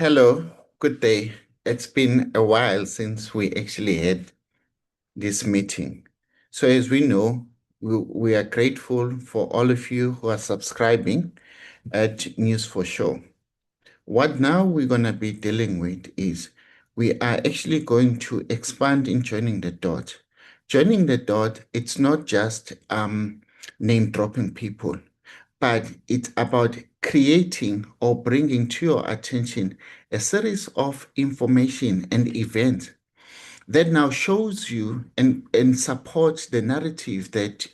Hello, good day. It's been a while since we actually had this meeting. So, as we know, we are grateful for all of you who are subscribing at News for Show. What now we're going to be dealing with is we are actually going to expand in joining the dot. Joining the dot, it's not just name dropping people, but it's about creating or bringing to your attention a series of information and events that now shows you and supports the narrative that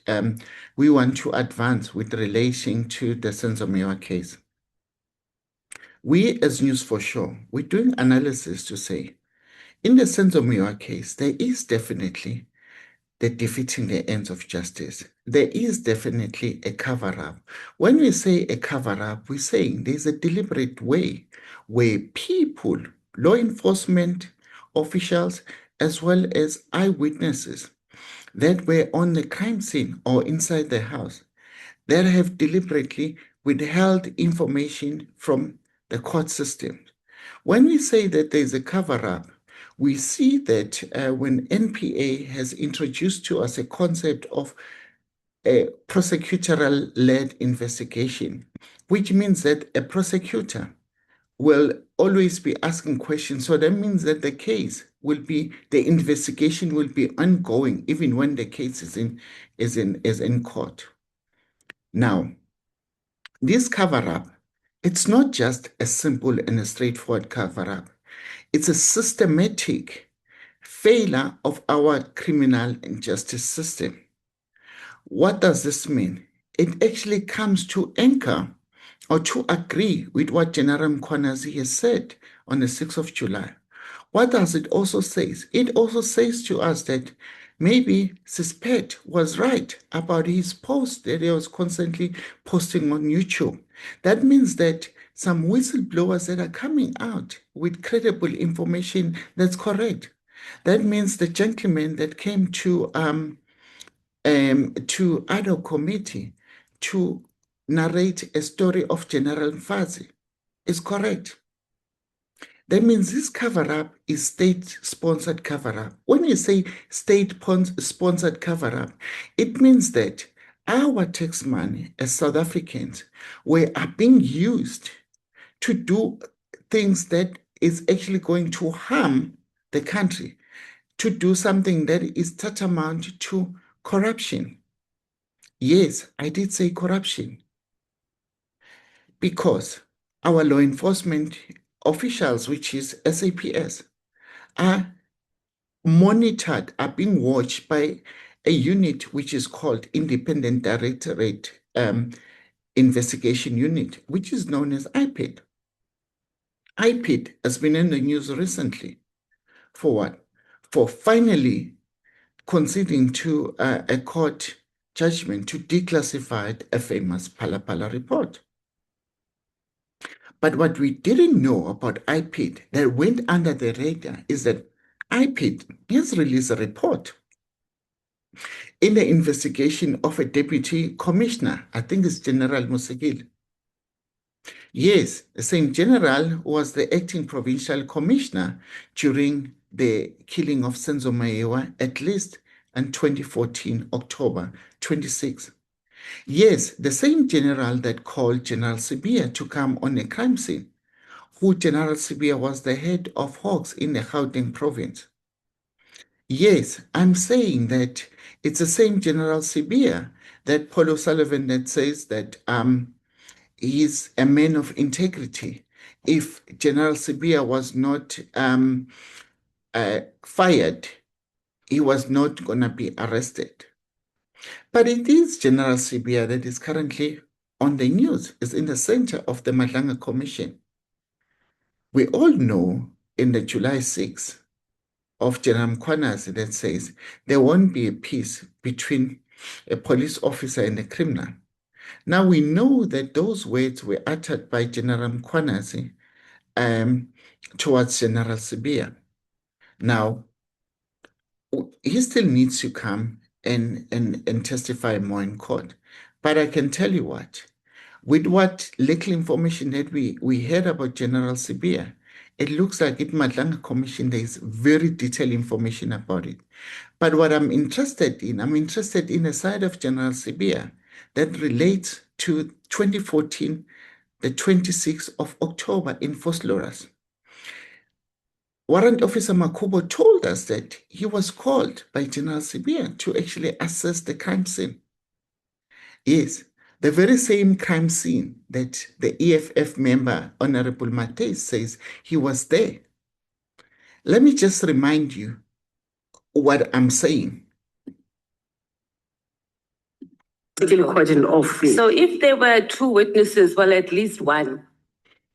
we want to advance with relation to the Senzomiwa case. We, as News for Sure, we're doing analysis to say, in the Senzomiwa case, there is definitely the defeating the ends of justice. There is definitely a cover-up. When we say a cover-up, we're saying there's a deliberate way where people, law enforcement officials, as well as eyewitnesses that were on the crime scene or inside the house, that have deliberately withheld information from the court system. When we say that there's a cover-up, we see that when NPA has introduced to us a concept of a prosecutorial-led investigation, which means that a prosecutor will always be asking questions. So that means that the investigation will be ongoing even when the case is in court. Now, this cover-up, it's not just a simple and a straightforward cover-up. It's a systematic failure of our criminal justice system. What does this mean? It actually comes to anchor or to agree with what General Mkhwanazi has said on the 6th of July. What does it also say? It also says to us that maybe Suspect was right about his post that he was constantly posting on YouTube. That means that some whistleblowers that are coming out with credible information that's correct. That means the gentleman that came to Ado Committee to narrate a story of General Mfazi is correct. That means this cover-up is state-sponsored cover-up. When you say state-sponsored cover-up, it means that our tax money as South Africans are being used to do things that is actually going to harm the country, to do something that is tantamount to corruption. Yes, I did say corruption because our law enforcement officials, which is SAPS, are monitored, are being watched by a unit which is called Independent Directorate Investigation Unit, which is known as IPID. IPID has been in the news recently for what? For finally conceding to a court judgment to declassify a famous Phala Phala report. But what we didn't know about IPID that went under the radar is that IPID has released a report in the investigation of a deputy commissioner. I think it's General Musigil. Yes, the same general was the acting provincial commissioner during the killing of Senzo Mayiwa, at least in 2014, October 26. Yes, the same general that called General Sibiya to come on a crime scene, who General Sibiya was the head of Hawks in the Gauteng province. Yes, I'm saying that it's the same General Sibiya that Paul O'Sullivan that says that he's a man of integrity. If General Sibiya was not fired, he was not going to be arrested. But it is General Sibiya that is currently on the news, is in the center of the Madlanga Commission. We all know in the July 6th of General Mkhwanazi that says there won't be a peace between a police officer and a criminal. Now we know that those words were uttered by General Mkhwanazi towards General Sibiya. Now, he still needs to come and testify more in court. But I can tell you what, with what little information that we heard about General Sibiya, It looks like in Madlanga Commission, there is very detailed information about it. But what I'm interested in a side of General Sibiya that relates to 2014, the 26th of October in Vosloorus. Warrant Officer Makubo told us that he was called by General Sibiya to actually assess the crime scene. Yes, the very same crime scene that the EFF member, Honorable Matthys, says he was there. Let me just remind you what I'm saying. So if there were two witnesses, well, at least one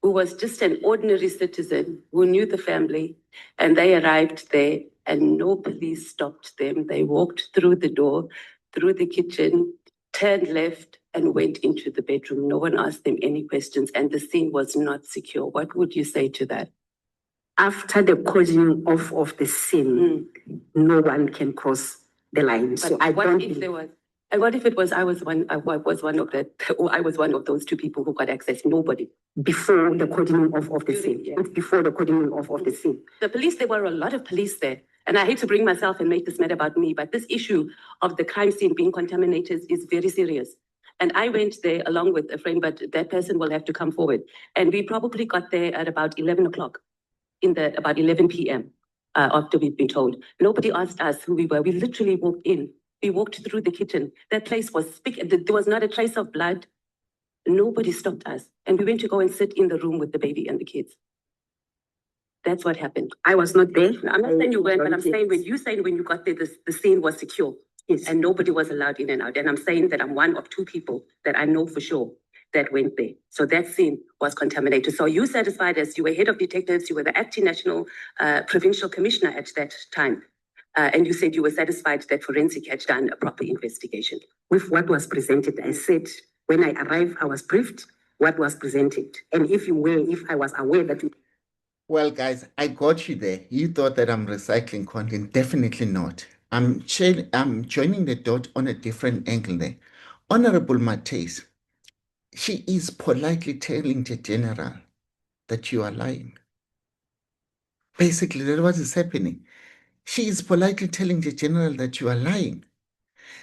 who was just an ordinary citizen who knew the family, and they arrived there and no police stopped them. They walked through the door, through the kitchen, turned left and went into the bedroom. No one asked them any questions and the scene was not secure. What would you say to that? After the cordoning off of the scene, no one can cross the line. But so I don't. If there was, and what if it was I was one of those two people who got access? Nobody. Before the cordoning off of the scene. Yeah. Before the cordoning off of the scene. The police, there were a lot of police there. And I hate to bring myself and make this matter about me, but this issue of the crime scene being contaminated is very serious. And I went there along with a friend, but that person will have to come forward. And we probably got there at about 11 o'clock. About 11 p.m. After we've been told. Nobody asked us who we were. We literally walked in. We walked through the kitchen. That place was thick. There was not a trace of blood. Nobody stopped us. And we went to go and sit in the room with the baby and the kids. That's what happened. I was not there. I'm not saying you weren't, but I'm saying when you got there, the scene was secure. Yes. And nobody was allowed in and out. And I'm saying that I'm one of two people that I know for sure that went there. So that scene was contaminated. So you satisfied as you were head of detectives, you were the acting national provincial commissioner at that time. And you said you were satisfied that forensic had done a proper investigation. With what was presented, I said, when I arrived, I was briefed what was presented. And if I was aware that Well, guys, I got you there. You thought that I'm recycling content. Definitely not. I'm joining the dot on a different angle there. Honorable Matthys, she is politely telling the general that you are lying. Basically, that's what is happening. She is politely telling the general that you are lying.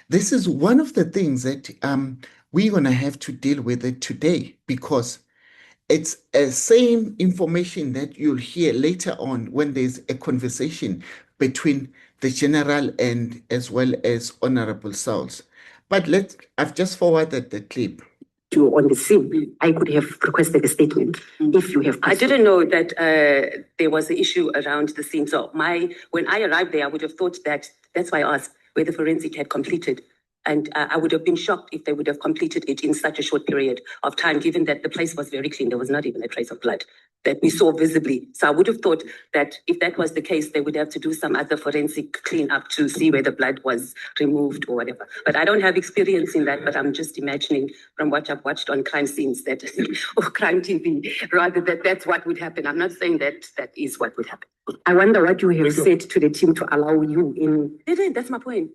This is one of the things that we're going to have to deal with it today, because it's the same information that you'll hear later on when there's a conversation between the general and as well as Honorable Sauls. But I've just forwarded the clip. On the scene, I could have requested a statement if you have. I didn't know that there was an issue around the scene. So when I arrived there, I would have thought that's why I asked where the forensic had completed. And I would have been shocked if they would have completed it in such a short period of time, given that the place was very clean. There was not even a trace of blood that we saw visibly. So I would have thought that if that was the case, they would have to do some other forensic cleanup to see where the blood was removed or whatever. But I don't have experience in that, but I'm just imagining from what I've watched on crime scenes that or crime TV, rather that's what would happen. I'm not saying that is what would happen. I wonder what you have said to the team to allow you in. They did, that's my point.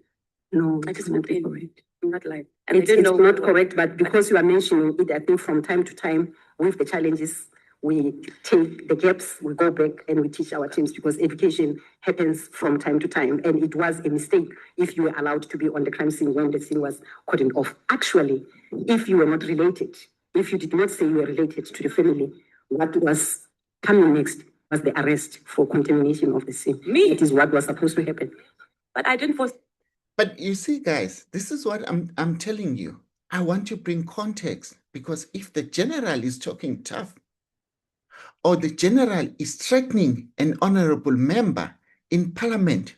No, I just want to correct. I'm not lying. And it's not correct, but because you are mentioning it, I think from time to time, with the challenges, we take the gaps, we go back and we teach our teams, because education happens from time to time. And it was a mistake if you were allowed to be on the crime scene when the scene was cordoned off. Actually, if you were not related, if you did not say you were related to the family, what was coming next was the arrest for contamination of the scene. It is what was supposed to happen. But I didn't force. But you see, guys, this is what I'm telling you. I want to bring context, because if the general is talking tough, or the general is threatening an honorable member in parliament,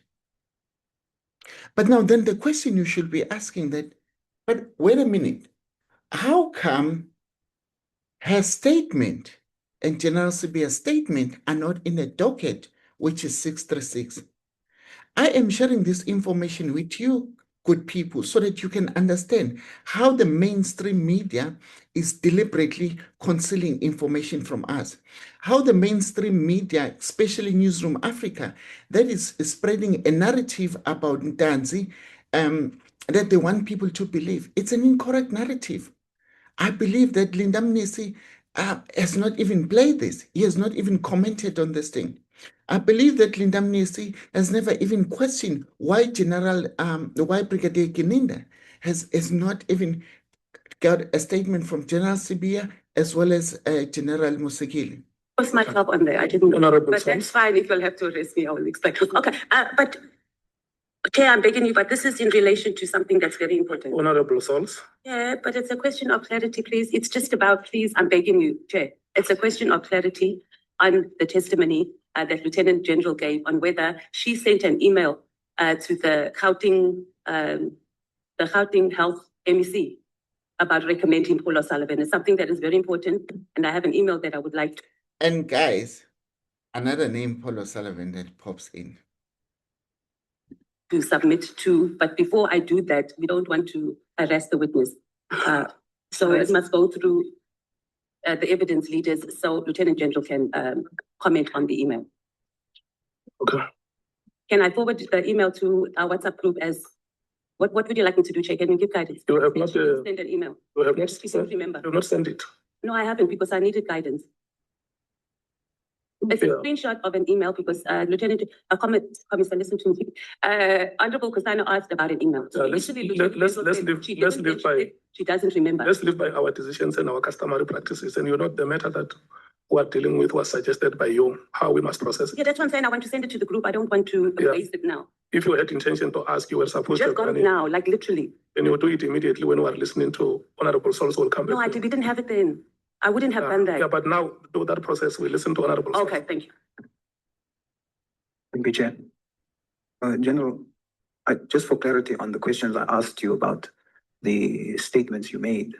but now then the question you should be asking that, but wait a minute, how come her statement and General Sibiya's statement are not in a docket, which is 636? I am sharing this information with you, good people, so that you can understand how the mainstream media is deliberately concealing information from us. How the mainstream media, especially Newsroom Africa, that is spreading a narrative about Ntanzi that they want people to believe. It's an incorrect narrative. I believe that Linda Mnisi has not even played this. He has not even commented on this thing. I believe that Linda Mnisi has never even questioned why why Brigadier Kininda has not even got a statement from General Sibia as well as General Musekile. Was my help on there? I didn't know. Honorable But Sons. that's fine. If you'll have to arrest me, I will explain. Okay. But Chair, I'm begging you, but this is in relation to something that's very important. Honorable Souls. Yeah, but it's a question of clarity, please. It's just about, please, I'm begging you, Chair. It's a question of clarity on the testimony that Lieutenant General gave on whether she sent an email to the Gauteng Health MEC about recommending Paul O'Sullivan. It's something that is very important, and I have an email that I would like to. And guys, another name, Paul O'Sullivan, that pops in. To submit to, but before I do that, we don't want to arrest the witness. So it must go through the evidence leaders, so Lieutenant General can comment on the email. Okay. Can I forward the email to our WhatsApp group as, what would you like me to do, Chair? Can you give guidance? You have not, Send an email. you have not Yes, please sent, remember. you have not sent it. No, I haven't, because I needed guidance. It's a Yeah. screenshot of an email because Lieutenant, Commissioner, listen to me. Honorable Kusano asked about an email. So let's initially, let's Lieutenant leave General said let's leave by she doesn't remember. let's live by our decisions and our customary practices. And you know the matter that we are dealing with was suggested by you, how we must process it. Yeah, that's what I'm saying. I want to send it to the group. I don't want to Yeah. waste it now. If you had intention to ask, you were supposed to Just have got done it it. now, like literally. And you do it immediately when we are listening to Honorable Souls will come No, back. we didn't have it then. I wouldn't have done that. Yeah, but now do that process. We listen to Honorable Souls. Okay, thank you. Thank you, Chair. General, just for clarity on the questions I asked you about the statements you made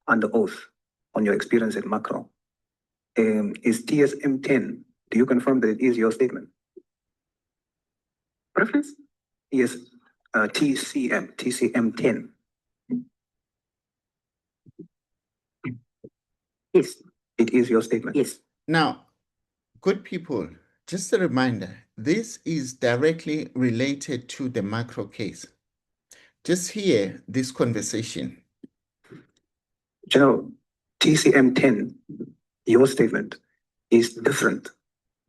under oath on your experience at Macro, is TSM 10, do you confirm that it is your statement? Preference? Yes, TCM 10. Yes, It is your statement. yes. Now, good people, just a reminder, this is directly related to the Macro case. Just hear this conversation. General, TCM 10, your statement is different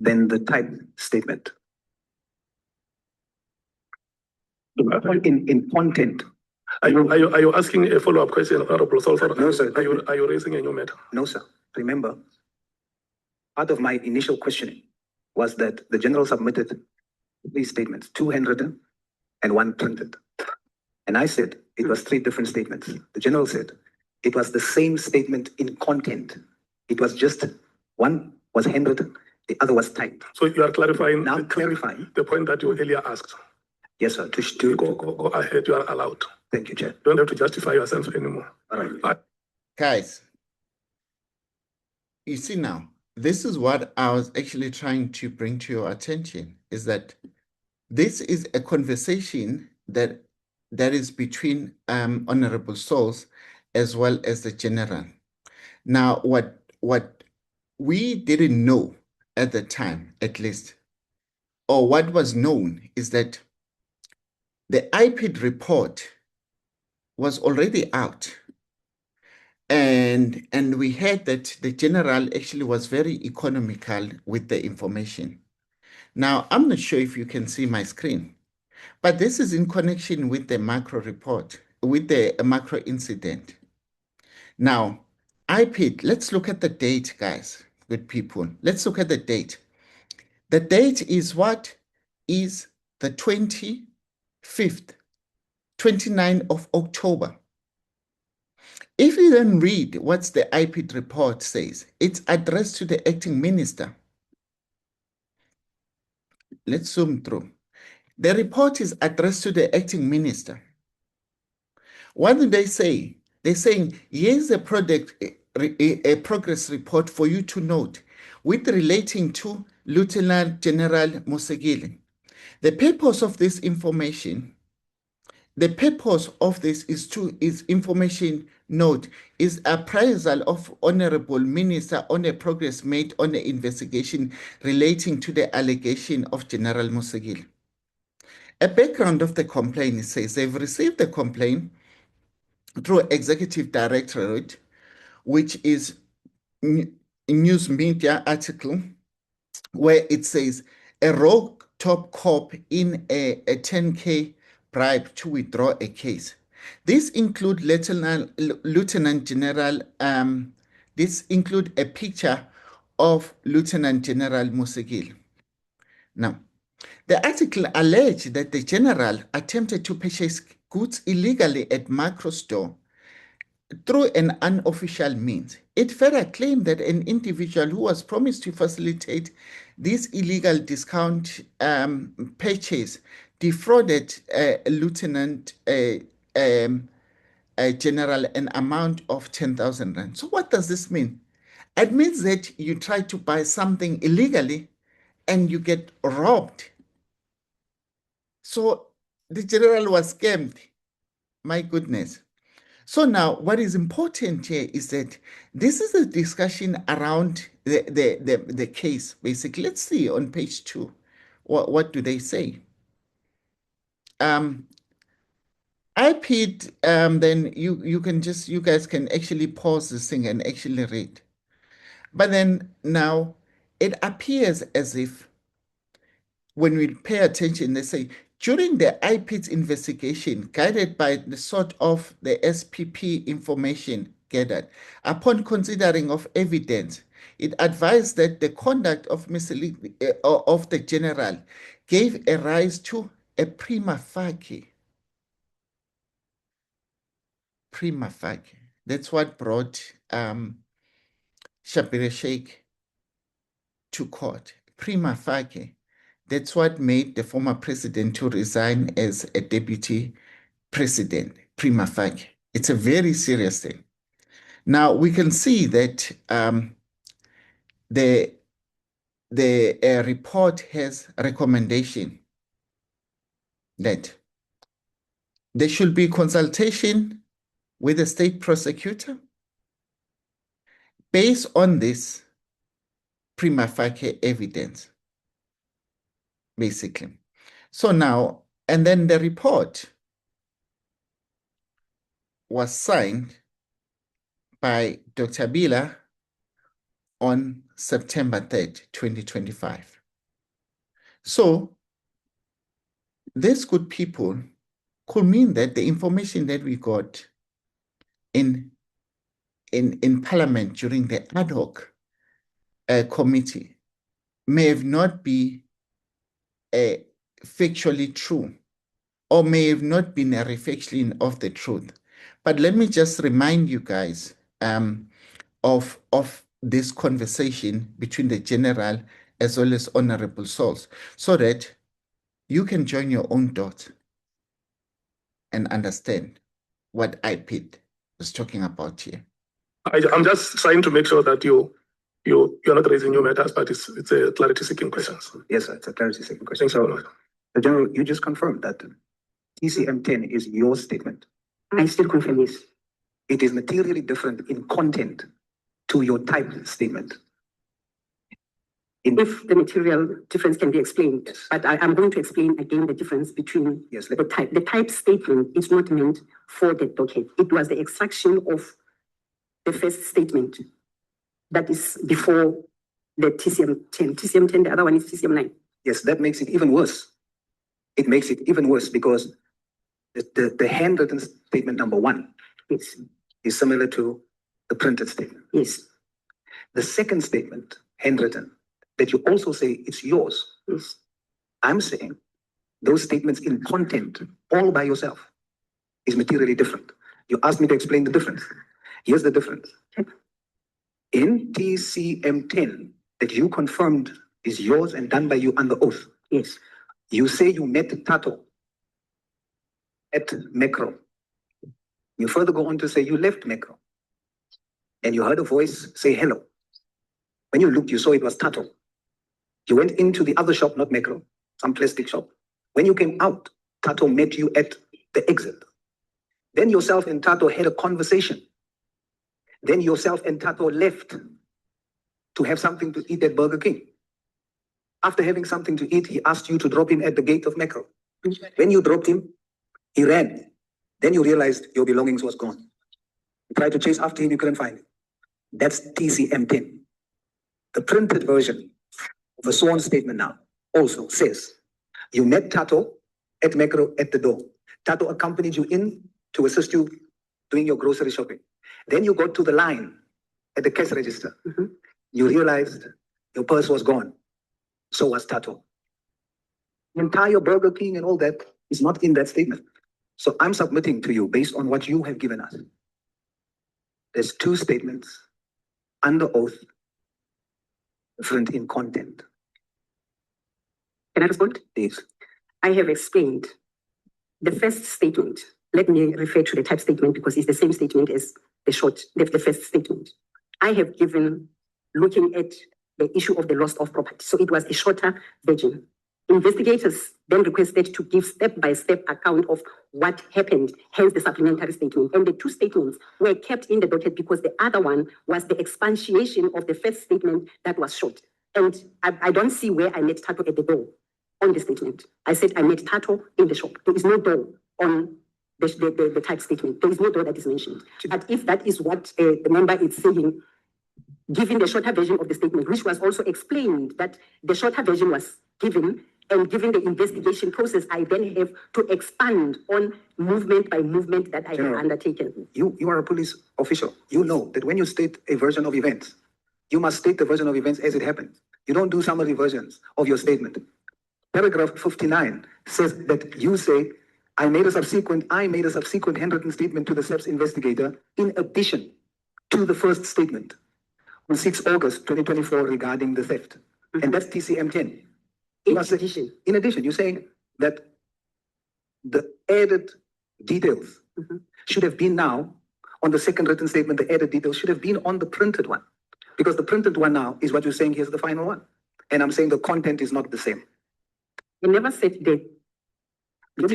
than the type statement. In content. Are you asking a follow-up question, Honorable Souls? No, sir. Are you raising a new matter? No, sir. Remember, part of my initial questioning was that the general submitted these statements, 200 and one printed. And I said it was 3 different statements. The general said it was the same statement in content. It was just one was handwritten, the other was typed. So you are clarifying Now clarifying. the point that you earlier asked. Yes, sir. Go ahead. You are allowed. Thank you, Chair. You don't have to justify yourself anymore. All right. Guys, you see now, this is what I was actually trying to bring to your attention, is that this is a conversation that is between Honorable Souls as well as the general. Now, what we didn't know at the time, at least, or what was known, is that the IPID report was already out. And we heard that the general actually was very economical with the information. Now, I'm not sure if you can see my screen, but this is in connection with the Macro report, with the Macro incident. Now, IPID, let's look at the date, guys, good people. Let's look at the date. The date is what? Is the 29th of October. If you then read what the IPID report says, it's addressed to the acting minister. Let's zoom through. The report is addressed to the acting minister. What do they say? They're saying, here's a progress report for you to note with relating to Lieutenant General Musekile. The purpose of this information, is information note, is appraisal of Honorable Minister on a progress made on the investigation relating to the allegation of General Musekile. A background of the complaint, it says they've received the complaint through Executive Directorate, which is news media article where it says a rogue top cop in a 10K bribe to withdraw a case. This include Lieutenant General. This include a picture of Lieutenant General Musigil. Now, the article alleged that the general attempted to purchase goods illegally at Macro Store through an unofficial means. It further claimed that an individual who was promised to facilitate this illegal discount purchase defrauded Lieutenant General an amount of 10,000 rand. So what does this mean? It means that you try to buy something illegally and you get robbed. So the general was scammed. My goodness. So now what is important here is that this is a discussion around the case, basically. Let's see on page 2. What do they say? IPID, then you guys can actually pause this thing and actually read. But then now it appears as if when we pay attention, they say, during the IPID's investigation, guided by the sort of the SPP information gathered, upon considering of evidence, it advised that the conduct of of the general gave a rise to a prima facie. Prima facie. That's what brought Schabir Shaik to court. Prima facie. That's what made the former president to resign as a deputy president, prima facie. It's a very serious thing. Now, we can see that the report has a recommendation that there should be consultation with the state prosecutor based on this prima facie evidence, basically. So now, and then the report was signed by Dr. Bila on September 3rd, 2025. So these good people could mean that the information that we got in Parliament during the ad hoc committee may have not been factually true, or may have not been a reflection of the truth. But let me just remind you guys of this conversation between the general as well as Honorable Sauls, so that you can join your own dots and understand what IPID is talking about here. I'm just trying to make sure that you're not raising new matters, but it's a clarity-seeking question. Yes, sir, it's a clarity-seeking question. Thanks so much. The General, you just confirmed that TCM10 is your statement. I still confirm this. It is materially different in content to your typed statement. If the material difference can be explained, Yes. but I'm going to explain again the difference between Yes, the type. The type statement is not meant for the docket. It was the extraction of the first statement that is before the TCM10. TCM10, the other one is TCM9. yes, that makes it even worse. It makes it even worse because the handwritten statement number 1 Yes, is similar to the printed statement. yes, The second statement, handwritten, that you also say it's yours. yes. I'm saying those statements in content all by yourself is materially different. You asked me to explain the difference. Here's the difference. In TCM10 that you confirmed is yours and done by you under oath, Yes, you say you met Tato at Mekro. You further go on to say you left Mekro and you heard a voice say hello. When you looked, you saw it was Tato. You went into the other shop, not Mekro, some plastic shop. When you came out, Tato met you at the exit. Then yourself and Tato had a conversation. Then yourself and Tato left to have something to eat at Burger King. After having something to eat, he asked you to drop him at the gate of Mekro. When you dropped him, he ran. Then you realized your belongings was gone. You tried to chase after him, you couldn't find him. That's TCM10. The printed version of a sworn statement now also says, you met Tato at Macro at the door. Tato accompanied you in to assist you doing your grocery shopping. Then you got to the line at the cash register. You realized your purse was gone. So was Tato. The entire Burger King and all that is not in that statement. So I'm submitting to you based on what you have given us. There's two statements under oath, different in content. Can I respond? Please. I have explained the first statement. Let me refer to the type statement because it's the same statement as the first statement. I have given, looking at the issue of the loss of property. So it was a shorter version. Investigators then requested to give step-by-step account of what happened, hence the supplementary statement. And the two statements were kept in the docket because the other one was the expatiation of the first statement that was short. And I don't see where I met Tato at the door on the statement. I said I met Tato in the shop. There is no door on the type statement. There is no door that is mentioned. But if that is what the member is saying, given the shorter version of the statement, which was also explained that the shorter version was given, and given the investigation process, I then have to expand on movement by movement that I have undertaken. You are a police official. You know that when you state a version of events, you must state the version of events as it happened. You don't do summary versions of your statement. Paragraph 59 says that you say, I made a subsequent handwritten statement to the SAPS investigator in addition to the first statement on 6 August 2024 regarding the theft. And that's TCM 10. In addition, you're saying that the added details should have been now on the second written statement, the added details should have been on the printed one. Because the printed one now is what you're saying, here's the final one. And I'm saying the content is not the same. I never said that. Let me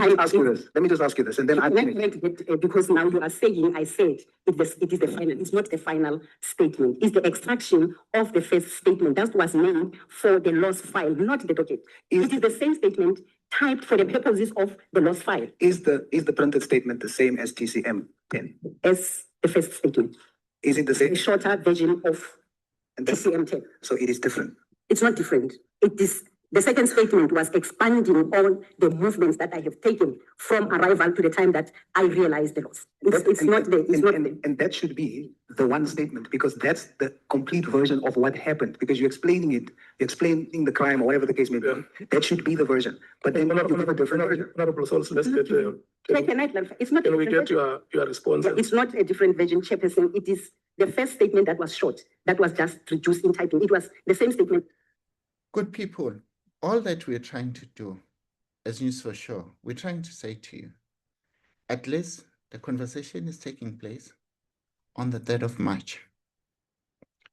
just ask you this, and then I'll finish. Because now you are saying, I said, it is the final. It's not the final statement. It's the extraction of the first statement. That was made for the loss file, not the docket. It is the same statement typed for the purposes of the loss file. Is the printed statement the same as TCM 10? As the first statement. Is it the same? A shorter version of TCM 10. So it is different. It's not different. It is. The second statement was expanding on the movements that I have taken from arrival to the time that I realized the loss. And that should be the one statement, because that's the complete version of what happened, because you're explaining the crime or whatever the case may be. Yeah. That should be the version. But then you give a different version. Honorable Souls, let's get it's not can we get your response? Yeah, it's not a different version, Chairperson. It is the first statement that was short, that was just reduced in typing. It was the same statement. Good people. All that we're trying to do as News for Sure, we're trying to say to you, at least the conversation is taking place on the 3rd of March,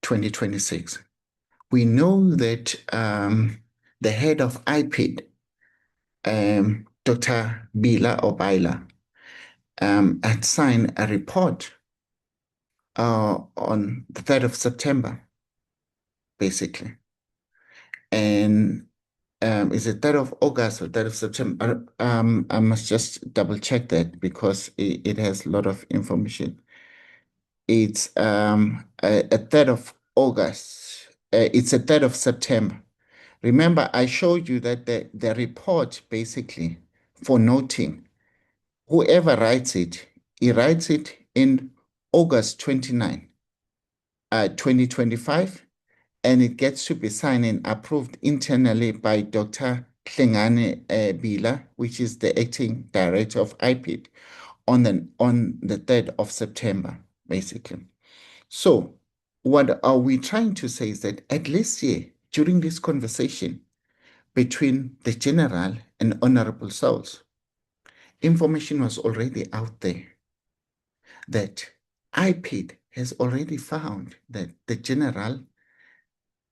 2026. We know that the head of IPID, Dr. Bila, had signed a report on the 3rd of September, basically. And is it 3rd of August or 3rd of September? I must just double check that because it has a lot of information. It's a 3rd of August. It's a 3rd of September. Remember, I showed you that the report basically for noting, whoever writes it, he writes it in August 29, 2025. And it gets to be signed and approved internally by Dr. Hlengane Bila, which is the acting director of IPID, on the 3rd of September, basically. So what are we trying to say is that at least here, during this conversation between the General and Honorable Souls, information was already out there that IPID has already found that the General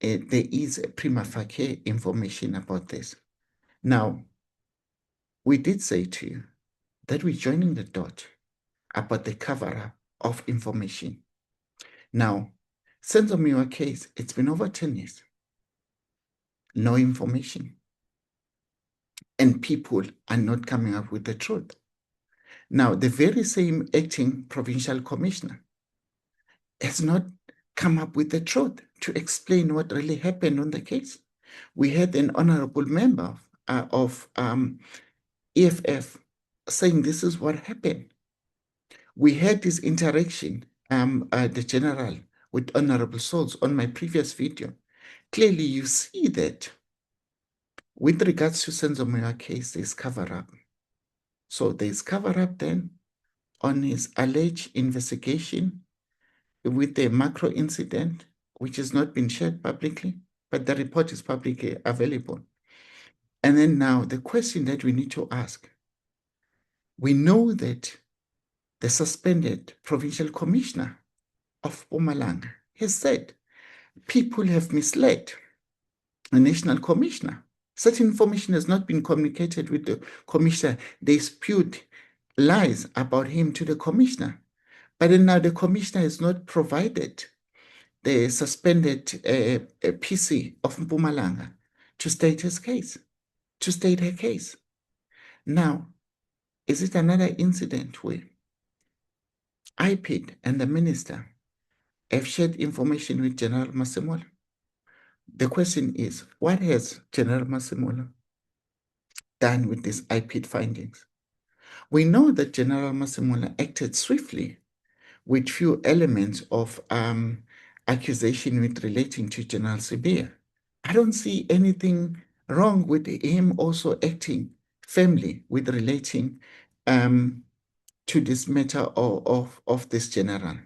there is a prima facie information about this. Now, we did say to you that we're joining the dot about the cover-up of information. Now, since the Miwa case, it's been over 10 years. No information. And people are not coming up with the truth. Now, the very same acting provincial commissioner has not come up with the truth to explain what really happened on the case. We had an honorable member of EFF saying this is what happened. We had this interaction, the general with Honorable Souls on my previous video. Clearly, you see that with regards to Senzo Moyo case, there's cover up. So there's cover up then on his alleged investigation with the macro incident, which has not been shared publicly, but the report is publicly available. And then now the question that we need to ask, we know that the suspended provincial commissioner of Mpumalanga has said people have misled a national commissioner. Certain information has not been communicated with the commissioner. They spewed lies about him to the commissioner. But then now the commissioner has not provided the suspended PC of Mpumalanga to state his case, to state her case. Now, is it another incident where IPID and the minister have shared information with General Masemola? The question is, what has General Masemola done with these IPID findings? We know that General Masemola acted swiftly with few elements of accusation with relating to General Sibiya. I don't see anything wrong with him also acting firmly with relating to this matter of this general.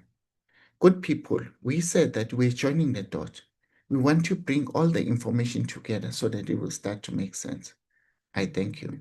Good people, we said that we're joining the dot. We want to bring all the information together so that it will start to make sense. I thank you.